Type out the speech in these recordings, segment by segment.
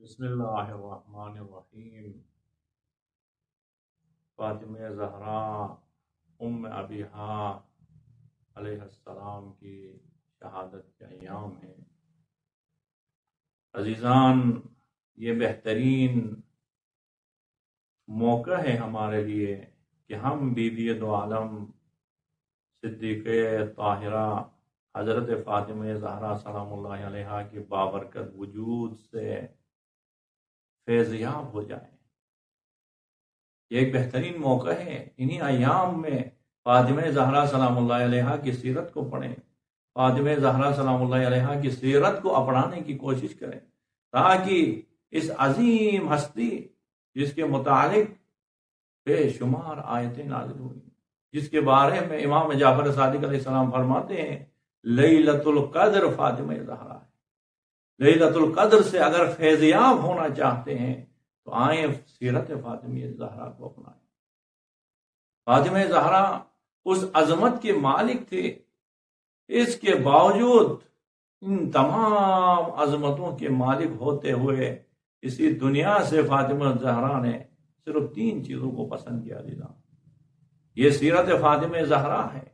بسم اللہ الرحمن الرحیم۔ فاطمہ زہرا ام ابیہا علیہ السلام کی شہادت کے ایام ہیں۔ عزیزان، یہ بہترین موقع ہے ہمارے لیے کہ ہم بی بی دو عالم صدیقہ طاہرہ حضرت فاطمہ زہرا سلام اللہ علیہا کے بابرکت وجود سے فیضیاب ہو جائیں۔ یہ ایک بہترین موقع ہے۔ انہی ایام میں فاطمہ زہرا سلام اللہ علیہا کی سیرت کو پڑھیں، فاطمہ زہرا سلام اللہ علیہا کی سیرت کو اپنانے کی کوشش کریں، تاکہ اس عظیم ہستی جس کے متعلق بے شمار آیتیں نازل ہوئی، جس کے بارے میں امام جعفر صادق علیہ السلام فرماتے ہیں لیلۃ القدر فاطمہ زہرا ہے۔ لیلۃ القدر سے اگر فیضیاب ہونا چاہتے ہیں تو آئیں سیرت فاطمہ زہرا کو اپنائیں۔ فاطمہ زہرا اس عظمت کے مالک تھے، اس کے باوجود ان تمام عظمتوں کے مالک ہوتے ہوئے اسی دنیا سے فاطمہ زہرا نے صرف 3 چیزوں کو پسند کیا دینا۔ یہ سیرت فاطمہ زہرا ہے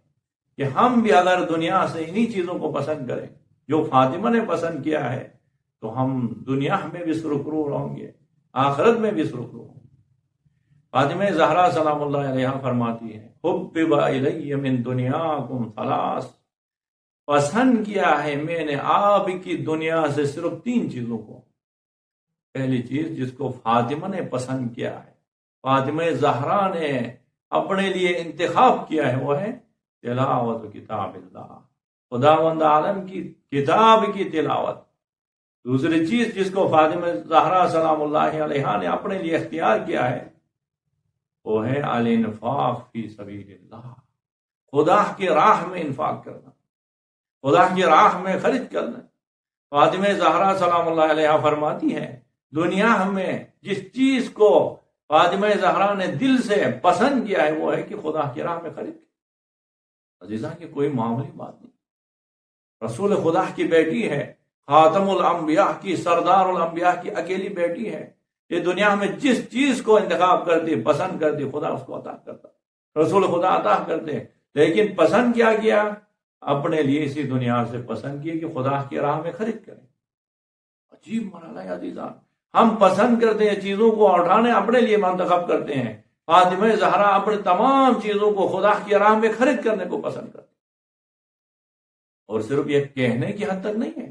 کہ ہم بھی اگر دنیا سے انہی چیزوں کو پسند کریں جو فاطمہ نے پسند کیا ہے تو ہم دنیا میں بھی سرخرو ہوں گے، آخرت میں بھی سرخرو ہوں گے۔ فاطمہ زہرا سلام اللہ علیہا فرماتی ہے حبب الی من دنیاکم ثلاث، پسند کیا ہے میں نے آپ کی دنیا سے صرف 3 چیزوں کو۔ پہلی چیز جس کو فاطمہ نے پسند کیا ہے، فاطمہ زہرا نے اپنے لیے انتخاب کیا ہے، وہ ہے تلاوت کتاب اللہ، خداوند عالم کی کتاب کی تلاوت۔ دوسری چیز جس کو فاطمہ زہرا سلام اللہ علیہا نے اپنے لیے اختیار کیا ہے وہ ہے الانفاق فی سبیل اللہ، خدا کی راہ میں انفاق کرنا، خدا کی راہ میں خرچ کرنا۔ فاطمہ زہرا سلام اللہ علیہا فرماتی ہے دنیا میں جس چیز کو فاطمہ زہرا نے دل سے پسند کیا ہے وہ ہے کہ خدا کی راہ میں خرچ کرنا۔ عزیزاں کی کوئی معمولی بات نہیں، رسول خدا کی بیٹی ہے، خاتم الانبیاء کی، سردار الانبیاء کی اکیلی بیٹی ہے۔ یہ دنیا میں جس چیز کو انتخاب کرتی، پسند کرتی، خدا اس کو عطا کرتا، رسول خدا عطا کرتے، لیکن پسند کیا کیا؟ اپنے لیے اسی دنیا سے پسند کیا کہ خدا کی راہ میں خرچ کریں۔ عجیب مرحلہ ہے عزیزان، ہم پسند کرتے ہیں چیزوں کو اٹھانے، اپنے لیے منتخب کرتے ہیں۔ فاطمہ زہرا اپنے تمام چیزوں کو خدا کی راہ میں خرچ کرنے کو پسند کرتے، اور صرف یہ کہنے کی حد تک نہیں ہے۔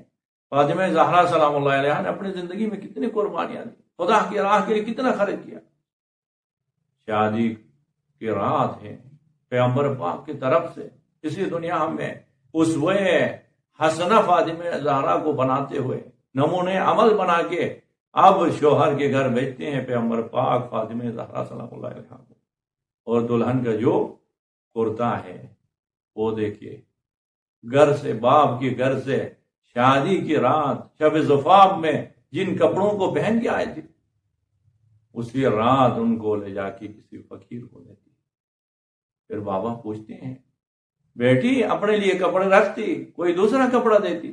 فاطمہ زہرا سلام اللہ علیہا نے اپنی زندگی میں کتنی قربانیاں دی، خدا کی راہ کے لیے کتنا خرچ کیا۔ شادی کی رات ہے، پیغمبر پاک کی طرف سے اسی دنیا میں اسوہ حسنہ فاطمہ زہرا کو بناتے ہوئے، نمونے عمل بنا کے اب شوہر کے گھر بھیجتے ہیں پیغمبر پاک فاطمہ زہرا سلام اللہ علیہا کو، اور دلہن کا جو کرتا ہے وہ دیکھیے، گھر سے، باپ کے گھر سے شادی کی رات شب زفاف میں جن کپڑوں کو پہن کے آئے تھے، اسی رات ان کو لے جا کے کسی فقیر کو دیتی۔ پھر بابا پوچھتے ہیں بیٹی اپنے لیے کپڑے رکھتی، کوئی دوسرا کپڑا دیتی؟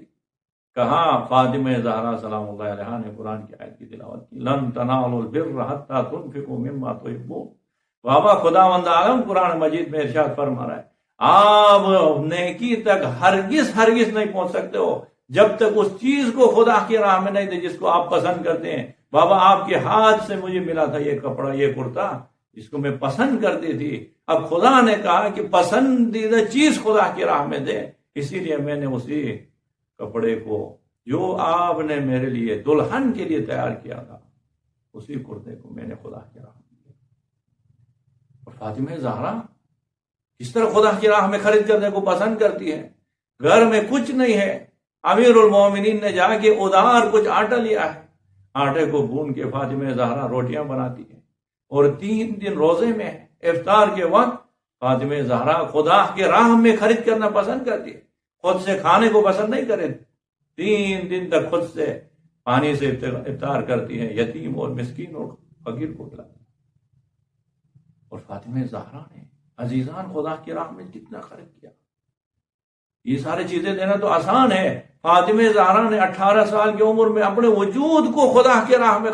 کہا فاطمہ زہرا سلام اللہ علیہا نے قرآن کی آیت کی تلاوت کی، لن تنالوا البر حتی تنفقوا مما تحبون۔ بابا خداوند عالم قرآن مجید میں ارشاد فرما رہا ہے آپ نیکی تک ہرگز نہیں پہنچ سکتے ہو جب تک اس چیز کو خدا کی راہ میں نہیں دے جس کو آپ پسند کرتے ہیں۔ بابا آپ کے ہاتھ سے مجھے ملا تھا یہ کپڑا، یہ کرتا، جس کو میں پسند کرتی تھی، اب خدا نے کہا کہ پسندیدہ چیز خدا کی راہ میں دے، اسی لیے میں نے اسی کپڑے کو جو آپ نے میرے لیے دلہن کے لیے تیار کیا تھا، اسی کرتے کو میں نے خدا کی راہ میں دیا۔ اور فاطمہ زہرا اس طرح خدا کی راہ میں خرچ کرنے کو پسند کرتی ہے۔ گھر میں کچھ نہیں ہے، امیر المومنین نے جا کے ادھار کچھ آٹا لیا ہے، آٹے کو بھون کے فاطمہ زہرا روٹیاں بناتی ہے، اور 3 دن روزے میں ہے۔ افطار کے وقت فاطمہ زہرا خدا کے راہ میں خرچ کرنا پسند کرتی ہے، خود سے کھانے کو پسند نہیں کرے۔ 3 دن تک خود سے پانی سے افطار کرتی ہے، یتیم اور مسکین اور فقیر کو کھلاتی ہے۔ اور فاطمہ زہرا نے عزیزان خدا کی راہ میں کتنا خرچ کیا۔ یہ ساری چیزیں دینا تو آسان ہے. فاطمہ زہرا نے 18 سال کی عمر میں اپنے وجود کو خدا کے راہ میں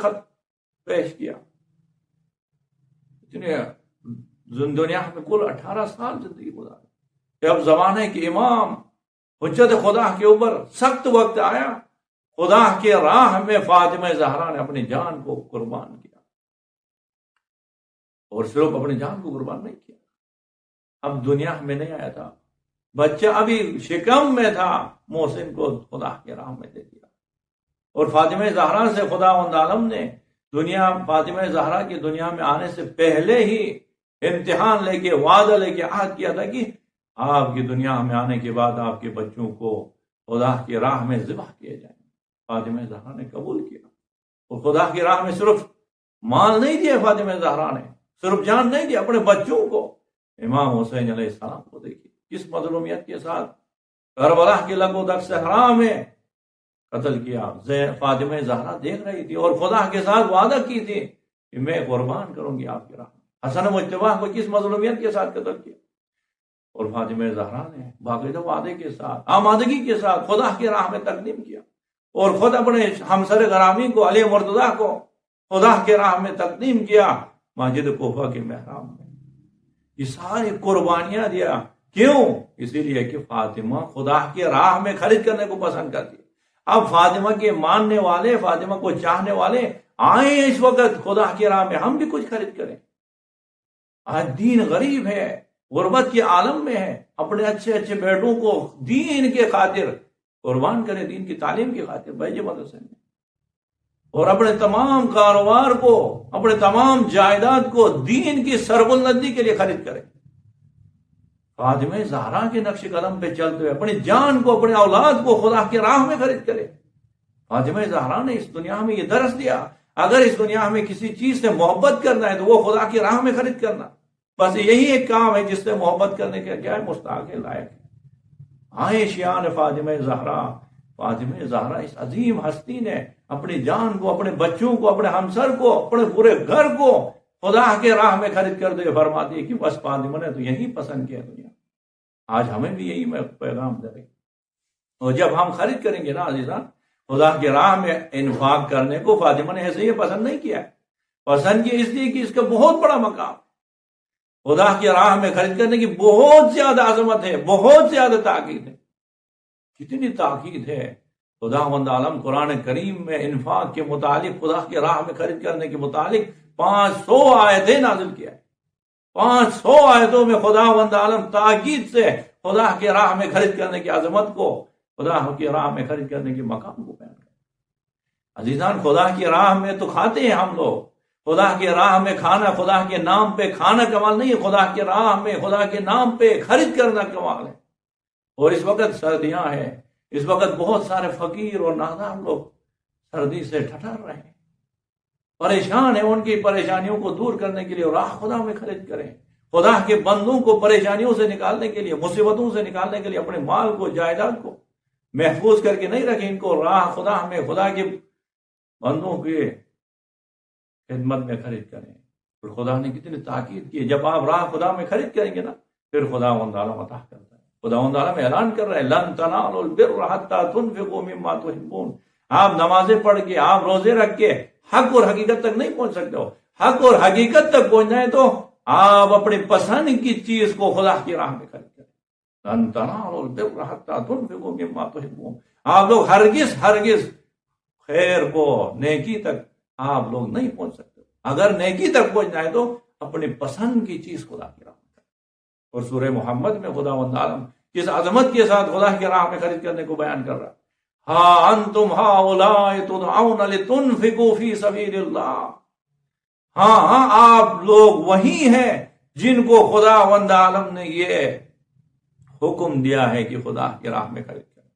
پیش کیا. دنیا میں کل 18 سال زندگی گزاری. جب زمانے کے امام حجت خدا کے اوپر سخت وقت آیا، خدا کے راہ میں فاطمہ زہرا نے اپنی جان کو قربان کیا. اور صرف اپنی جان کو قربان نہیں کیا، اب دنیا میں نہیں آیا تھا، بچہ ابھی شکم میں تھا، محسن کو خدا کے راہ میں دے دیا. اور فاطمہ زہرا سے خداوند عالم نے فاطمہ زہرا کی دنیا میں آنے سے پہلے ہی امتحان لے کے وعدہ لے کے عہد کیا تھا کہ آپ کی دنیا میں آنے کے بعد آپ کے بچوں کو خدا کی راہ میں ذبح کیے جائیں. فاطمہ زہرا نے قبول کیا، اور خدا کی راہ میں صرف مال نہیں دیا، فاطمہ زہرا نے صرف جان نہیں دیا، اپنے بچوں کو، امام حسین علیہ السلام کو دیکھیے کس مظلومیت کے ساتھ کربلا کے لگودق صحرا میں قتل کیا. فاطمہ زہرا دیکھ رہی تھی اور خدا کے ساتھ وعدہ کی تھی کہ میں قربان کروں گی آپ کی راہ میں. حسن مجتبی کو کس مظلومیت کے ساتھ قتل کیا، اور فاطمہ زہرا نے باقاعدہ وعدے کے ساتھ آمادگی کے ساتھ خدا کی راہ میں تقدیم کیا، اور خود اپنے ہمسر گرامی کو علی مرتضیٰ کو خدا کے راہ میں تقدیم کیا مسجد کوفہ کے محراب میں. یہ ساری قربانیاں دیا. کیوں؟ اسی لیے کہ فاطمہ خدا کے راہ میں خرید کرنے کو پسند کرتی ہے. اب فاطمہ کے ماننے والے، فاطمہ کو چاہنے والے آئیں اس وقت خدا کی راہ میں، ہم بھی کچھ خرید کریں. آج دین غریب ہے، غربت کے عالم میں ہے، اپنے اچھے اچھے بیٹوں کو دین کے خاطر قربان کریں، دین کی تعلیم کی خاطر بھیجے مدرسے میں، اور اپنے تمام کاروبار کو، اپنے تمام جائیداد کو دین کی سربلندی کے لیے خرید کریں. فاطمہ زہرا کے نقش قدم پہ چلتے ہوئے اپنی جان کو، اپنے اولاد کو خدا کے راہ میں خرید کرے. فاطمہ زہرا نے اس دنیا میں یہ درس دیا، اگر اس دنیا میں کسی چیز سے محبت کرنا ہے تو وہ خدا کی راہ میں خرید کرنا. بس یہی ایک کام ہے جس سے محبت کرنے کا کیا ہے، مستحق ہے، لائق ہے. آئے شیان فاطمہ زہرا. فاطمہ زہرا اس عظیم ہستی نے اپنی جان کو، اپنے بچوں کو، اپنے ہمسر کو، اپنے پورے گھر کو خدا کے راہ میں خرید کر دے. فرماتی ہے کہ بس فاطمہ نے تو یہی پسند کیا دنیا. آج ہمیں بھی یہی پیغام دے رہے. اور جب ہم خرید کریں گے نا عزیزان خدا کے راہ میں انفاق کرنے کو، فاطمہ نے ایسے ہی پسند نہیں کیا، پسند کیا اس لیے کہ اس کا بہت بڑا مقام، خدا کی راہ میں خرید کرنے کی بہت زیادہ عظمت ہے، بہت زیادہ تاکید ہے. کتنی تاکید ہے. خداوند عالم قرآن کریم میں انفاق کے متعلق، خدا کی راہ میں خرید کرنے کے متعلق 500 آیتیں نازل کیا ہے. 500 آیتوں میں خداوند عالم تاکید سے خدا کی راہ میں خرید کرنے کی عظمت کو، خدا کی راہ میں خرید کرنے کے مقام کو بیان کریں. عزیزان خدا کی راہ میں تو کھاتے ہیں ہم لوگ، خدا کے راہ میں کھانا، خدا کے نام پہ کھانا کمال نہیں ہے، خدا کے راہ میں خدا کے نام پہ خرید کرنا کمال ہے. اور اس وقت سردیاں ہیں، اس وقت بہت سارے فقیر اور نادار لوگ سردی سے ٹھٹر رہے ہیں، پریشان ہیں. ان کی پریشانیوں کو دور کرنے کے لیے راہ خدا میں خرید کریں. خدا کے بندوں کو پریشانیوں سے نکالنے کے لیے، مصیبتوں سے نکالنے کے لیے اپنے مال کو، جائیداد کو محفوظ کر کے نہیں رکھیں، ان کو راہ خدا میں، خدا کے بندوں کی خدمت میں خرید کریں. اور خدا نے کتنی تاکید کی، جب آپ راہ خدا میں خرید کریں گے نا پھر خداوند عالم عطا کرتا ہے. خداوند عالم اعلان کر رہا ہے لن تنالوا البر حتى تنفقوا مما تحبون. آپ نمازیں پڑھ کے، آپ روزے رکھ کے حق اور حقیقت تک نہیں پہنچ سکتے ہو. حق اور حقیقت تک پہنچنا ہے تو آپ اپنی پسند کی چیز کو خدا کی راہ میں خرید کریں. لن تنالوا البر حتى تنفقوا مما تحبون. آپ لوگ ہرگز خیر کو، نیکی تک آپ لوگ نہیں پہنچ سکتے. اگر نیکی تک پہنچنا ہے تو اپنی پسند کی چیز خدا کی راہ میں کریں. اور سورہ محمد میں خداوند عالم کس عظمت کے ساتھ خدا کی راہ میں خرید کرنے کو بیان کر رہا ہے. ہاں انتم ہؤلاء تدعون لتنفقوا فی سبیل اللہ. ہاں آپ لوگ وہی ہیں جن کو خداوند عالم نے یہ حکم دیا ہے کہ خدا کی راہ میں خرید کریں.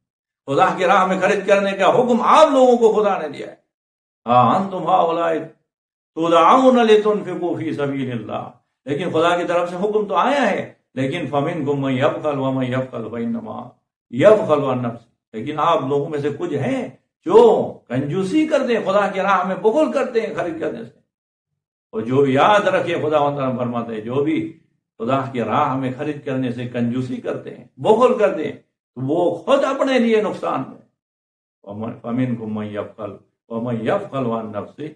خدا کی راہ میں خرید کرنے کا حکم آپ لوگوں کو خدا نے دیا ہے. ہاں انتم ہؤلاء تدعون لتنفقوا فی سبیل اللہ. لیکن خدا کی طرف سے حکم تو آیا ہے، لیکن فمنکم من یبخل ومن یبخل فانما یبخل عن نفسہ. لیکن آپ لوگوں میں سے کچھ ہیں جو کنجوسی کرتے ہیں، خدا کی راہ میں بخل کرتے ہیں خرید کرنے سے. اور جو بھی یاد رکھے، خداوند فرماتے ہیں جو بھی خدا کی راہ میں خرید کرنے سے کنجوسی کرتے ہیں، بخل کرتے ہیں، وہ خود اپنے لیے نقصان میں. فَمِنْكُم مَّن يَبْخَلُ وَمَن يَبْخَلُ عَن نَّفْسِهِ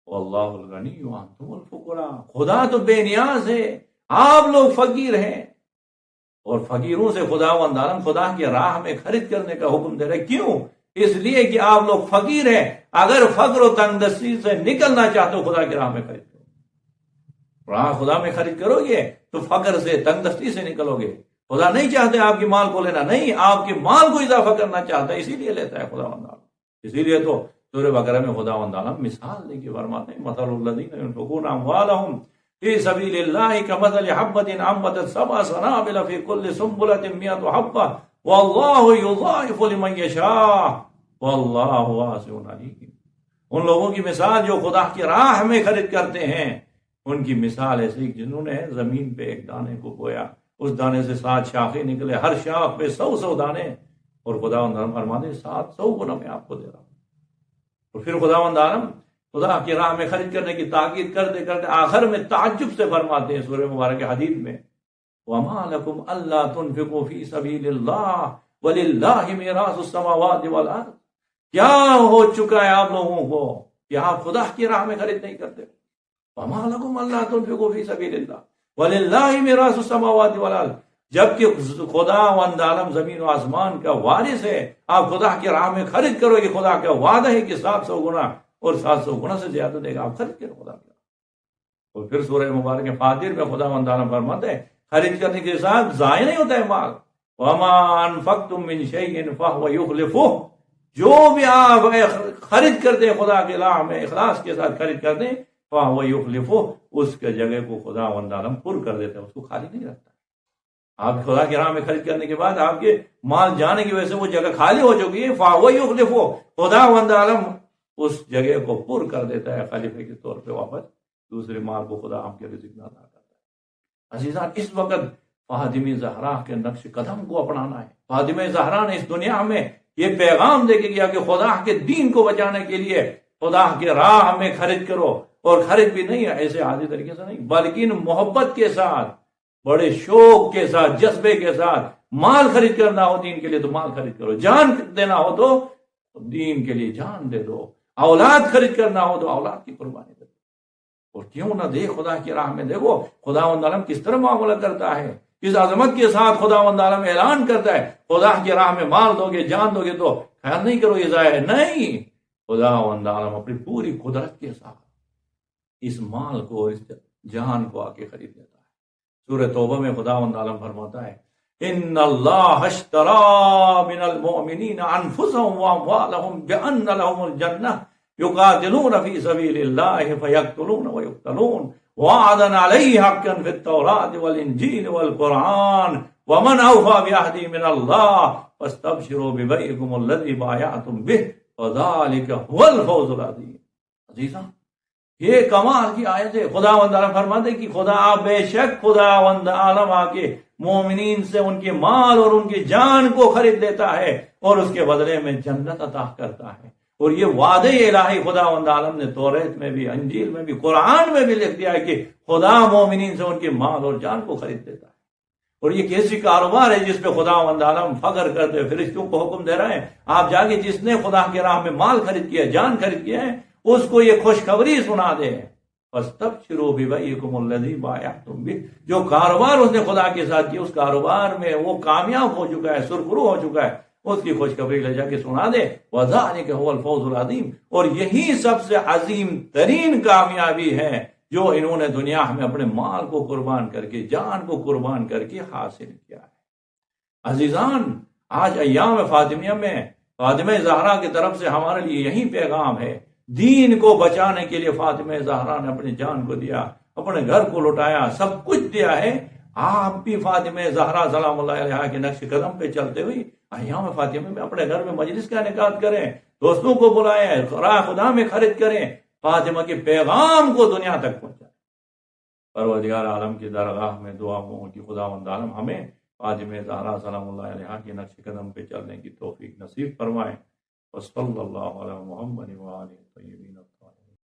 وَاللَّهُ الْغَنِيُّ وَأَنتُمُ الْفُقَرَاءُ. خدا تو بے نیاز ہے، آپ لوگ فقیر ہیں. اور فقیروں سے خداوند عالم خدا کی راہ میں خرید کرنے کا حکم دے رہے. کیوں؟ اس لیے کہ آپ لوگ فقیر ہیں. اگر فقر و تنگ دستی سے نکلنا چاہتے ہو خدا کی راہ میں خرید کرو. راہ خدا میں خرید کرو گے تو فقر سے تنگ دستی سے نکلو گے. خدا نہیں چاہتے آپ کی مال کو لینا، نہیں، آپ کے مال کو اضافہ کرنا چاہتا ہے، اسی لیے لیتا ہے خداوند عالم. اسی لیے تو سورہ بقرہ میں خداوند عالم مثال دے کے فرماتے ہیں مثل الذین ينفقون اموالهم فی سبیل اللہ کمثل حبۃ انبتت سبع سنابل فی کل سنبلۃ مئۃ حبۃ واللہ یضاعف لمن یشاء واللہ واسع علیم. ان لوگوں کی مثال جو خدا کی راہ میں خرید کرتے ہیں، ان کی مثال ایسی جنہوں نے زمین پہ ایک دانے کو بویا، اس دانے سے 7 شاخیں نکلے، ہر شاخ پہ 100 دانے، اور خداوند عالم فرماتے ہیں 700 گنا میں آپ کو دے رہا ہوں. اور پھر خداوند عالم خدا کی راہ میں خرید کرنے کی تاکید کرتے کرتے آخر میں تعجب سے فرماتے ہیں سورہ مبارک حدید میں وَمَا لَكُمْ أَلَّا تُنْفِقُوا فِي سَبِيلِ اللَّهِ وَلِلَّهِ مِيرَاثُ السَّمَاوَاتِ وَالْأَرْضِ. کیا ہو چکا ہے آپ لوگوں کو کہ آپ خدا کی راہ میں خرید نہیں کرتے. وَمَا لَكُمْ أَلَّا تُنْفِقُوا فِي سَبِيلِ اللَّهِ وَلِلَّهِ مِيرَاثُ السَّمَاوَاتِ وَالْأَرْضِ. جبکہ خداوند عالم زمین و آسمان کا وارث ہے، آپ خدا کی راہ میں خرید کرو گے. خدا کا وعدہ ہے کہ 700 گنا اور 700 گنا سے زیادہ دے گا، آپ خرید کرو خدا کی. اور پھر سورہ مبارک فاطر میں خداوند عالم فرماتے ہیں خرید کرنے کے ساتھ ضائع نہیں ہوتا ہے مال. وَمَا أَنفَقْتُم مِّن شَيْءٍ فَهُوَ يُخْلِفُهُ. جو بھی آپ خرید کرتے ہیں خدا کی راہ میں اخلاص کے ساتھ خرید کرتے ہیں فَهُوَ يُخْلِفُهُ، اس کے جگہ کو خداوند عالم پر کر دیتا ہے، اس کو خالی نہیں رکھتا. آپ خدا کی راہ میں خرید کرنے کے بعد آپ کے مال جانے کی وجہ سے وہ جگہ خالی ہو چکی ہے. فَهُوَ يُخْلِفُهُ، خداوند عالم اس جگہ کو پر کر دیتا ہے خلیفے کے طور پہ، واپس دوسرے مال کو خدا آپ کے رزق میں عطا کرتا ہے. عزیزان، اس وقت فاطمہ زہرا کے نقش قدم کو اپنانا ہے. فاطمہ زہرا نے اس دنیا میں یہ پیغام دے کے گیا کہ خدا کے دین کو بچانے کے لیے خدا کے راہ میں خرید کرو. اور خرید بھی نہیں ہے ایسے عادی طریقے سے نہیں، بلکہ محبت کے ساتھ، بڑے شوق کے ساتھ، جذبے کے ساتھ. مال خرید کرنا ہو دین کے لیے تو مال خرید کرو، جان دینا ہو تو دین کے لیے جان دے دو، اولاد خرید کرنا ہو تو اولاد کی قربانی دے دو. اور کیوں نہ دے خدا کی راہ میں. دیکھو خداوند عالم کس طرح معاملہ کرتا ہے، کس عظمت کے ساتھ خداوند عالم اعلان کرتا ہے خدا کی راہ میں مال دو گے، جان دو گے تو خیال نہیں کرو یہ ضائع ہے. نہیں، خداوند عالم اپنی پوری قدرت کے ساتھ اس مال کو، اس جان کو آ کے خرید لیتا ہے. سورہ توبہ میں خداوند عالم فرماتا ہے ان اللہ اشترى من المؤمنین انفسهم واموالهم بان لهم الجنہ یقاتلون فی سبیل اللہ فیقتلون ویقتلون وعدا علیہ حقا فی التوراۃ والانجیل والقرآن ومن اوفى بعہدہ من اللہ فاستبشروا ببیعکم الذی بایعتم بہ وذلک هو الفوز العظیم. عزیزاں، یہ کمال کی آیت ہے. خداوند عالم فرماتے کہ خدا بے شک خداوند عالم آ کے مومنین سے ان کے مال اور ان کی جان کو خرید لیتا ہے اور اس کے بدلے میں جنت عطا کرتا ہے. اور یہ وعدہ الہی خداوند عالم نے توریت میں بھی، انجیل میں بھی، قرآن میں بھی لکھ دیا ہے کہ خدا مومنین سے ان کے مال اور جان کو خرید لیتا ہے. اور یہ کیسی کاروبار ہے جس پہ خداوند عالم فخر کرتے ہوئے فرشتوں کو حکم دے رہے ہیں آپ جا کے جس نے خدا کی راہ میں مال خرید کیا، جان خرید کیا ہے، اس کو یہ خوشخبری سنا دے. فاستبشروا ببیعکم الذی بایعتم بہ. جو کاروبار اس نے خدا کے ساتھ کیا، اس کاروبار میں وہ کامیاب ہو چکا ہے، سرخرو ہو چکا ہے، اس کی خوشخبری لے جا کے سنا دے. وذلک هو الفوز العظیم. اور یہی سب سے عظیم ترین کامیابی ہے جو انہوں نے دنیا میں اپنے مال کو قربان کر کے، جان کو قربان کر کے حاصل کیا ہے. عزیزان، آج ایام فاطمیہ میں فاطمہ زہرا کی طرف سے ہمارے لیے یہی پیغام ہے. دین کو بچانے کے لیے فاطمہ زہرا نے اپنی جان کو دیا، اپنے گھر کو لوٹایا، سب کچھ دیا ہے. آپ بھی فاطمہ زہرا سلام اللہ علیہا کے نقش قدم پہ چلتے ہوئے ایام فاطمہ میں اپنے گھر میں مجلس کا انعقاد کریں، دوستوں کو بلائیں، راہ خدا میں خرید کریں، فاطمہ کے پیغام کو دنیا تک پہنچائیں. پروردگار عالم کی درگاہ میں دعا ہوں کہ خداوند عالم ہمیں فاطمہ زہرا سلام اللہ علیہا کے نقش قدم پہ چلنے کی توفیق نصیب فرمائیں. وصلی اللہ علی محمد وآلہ الطیبین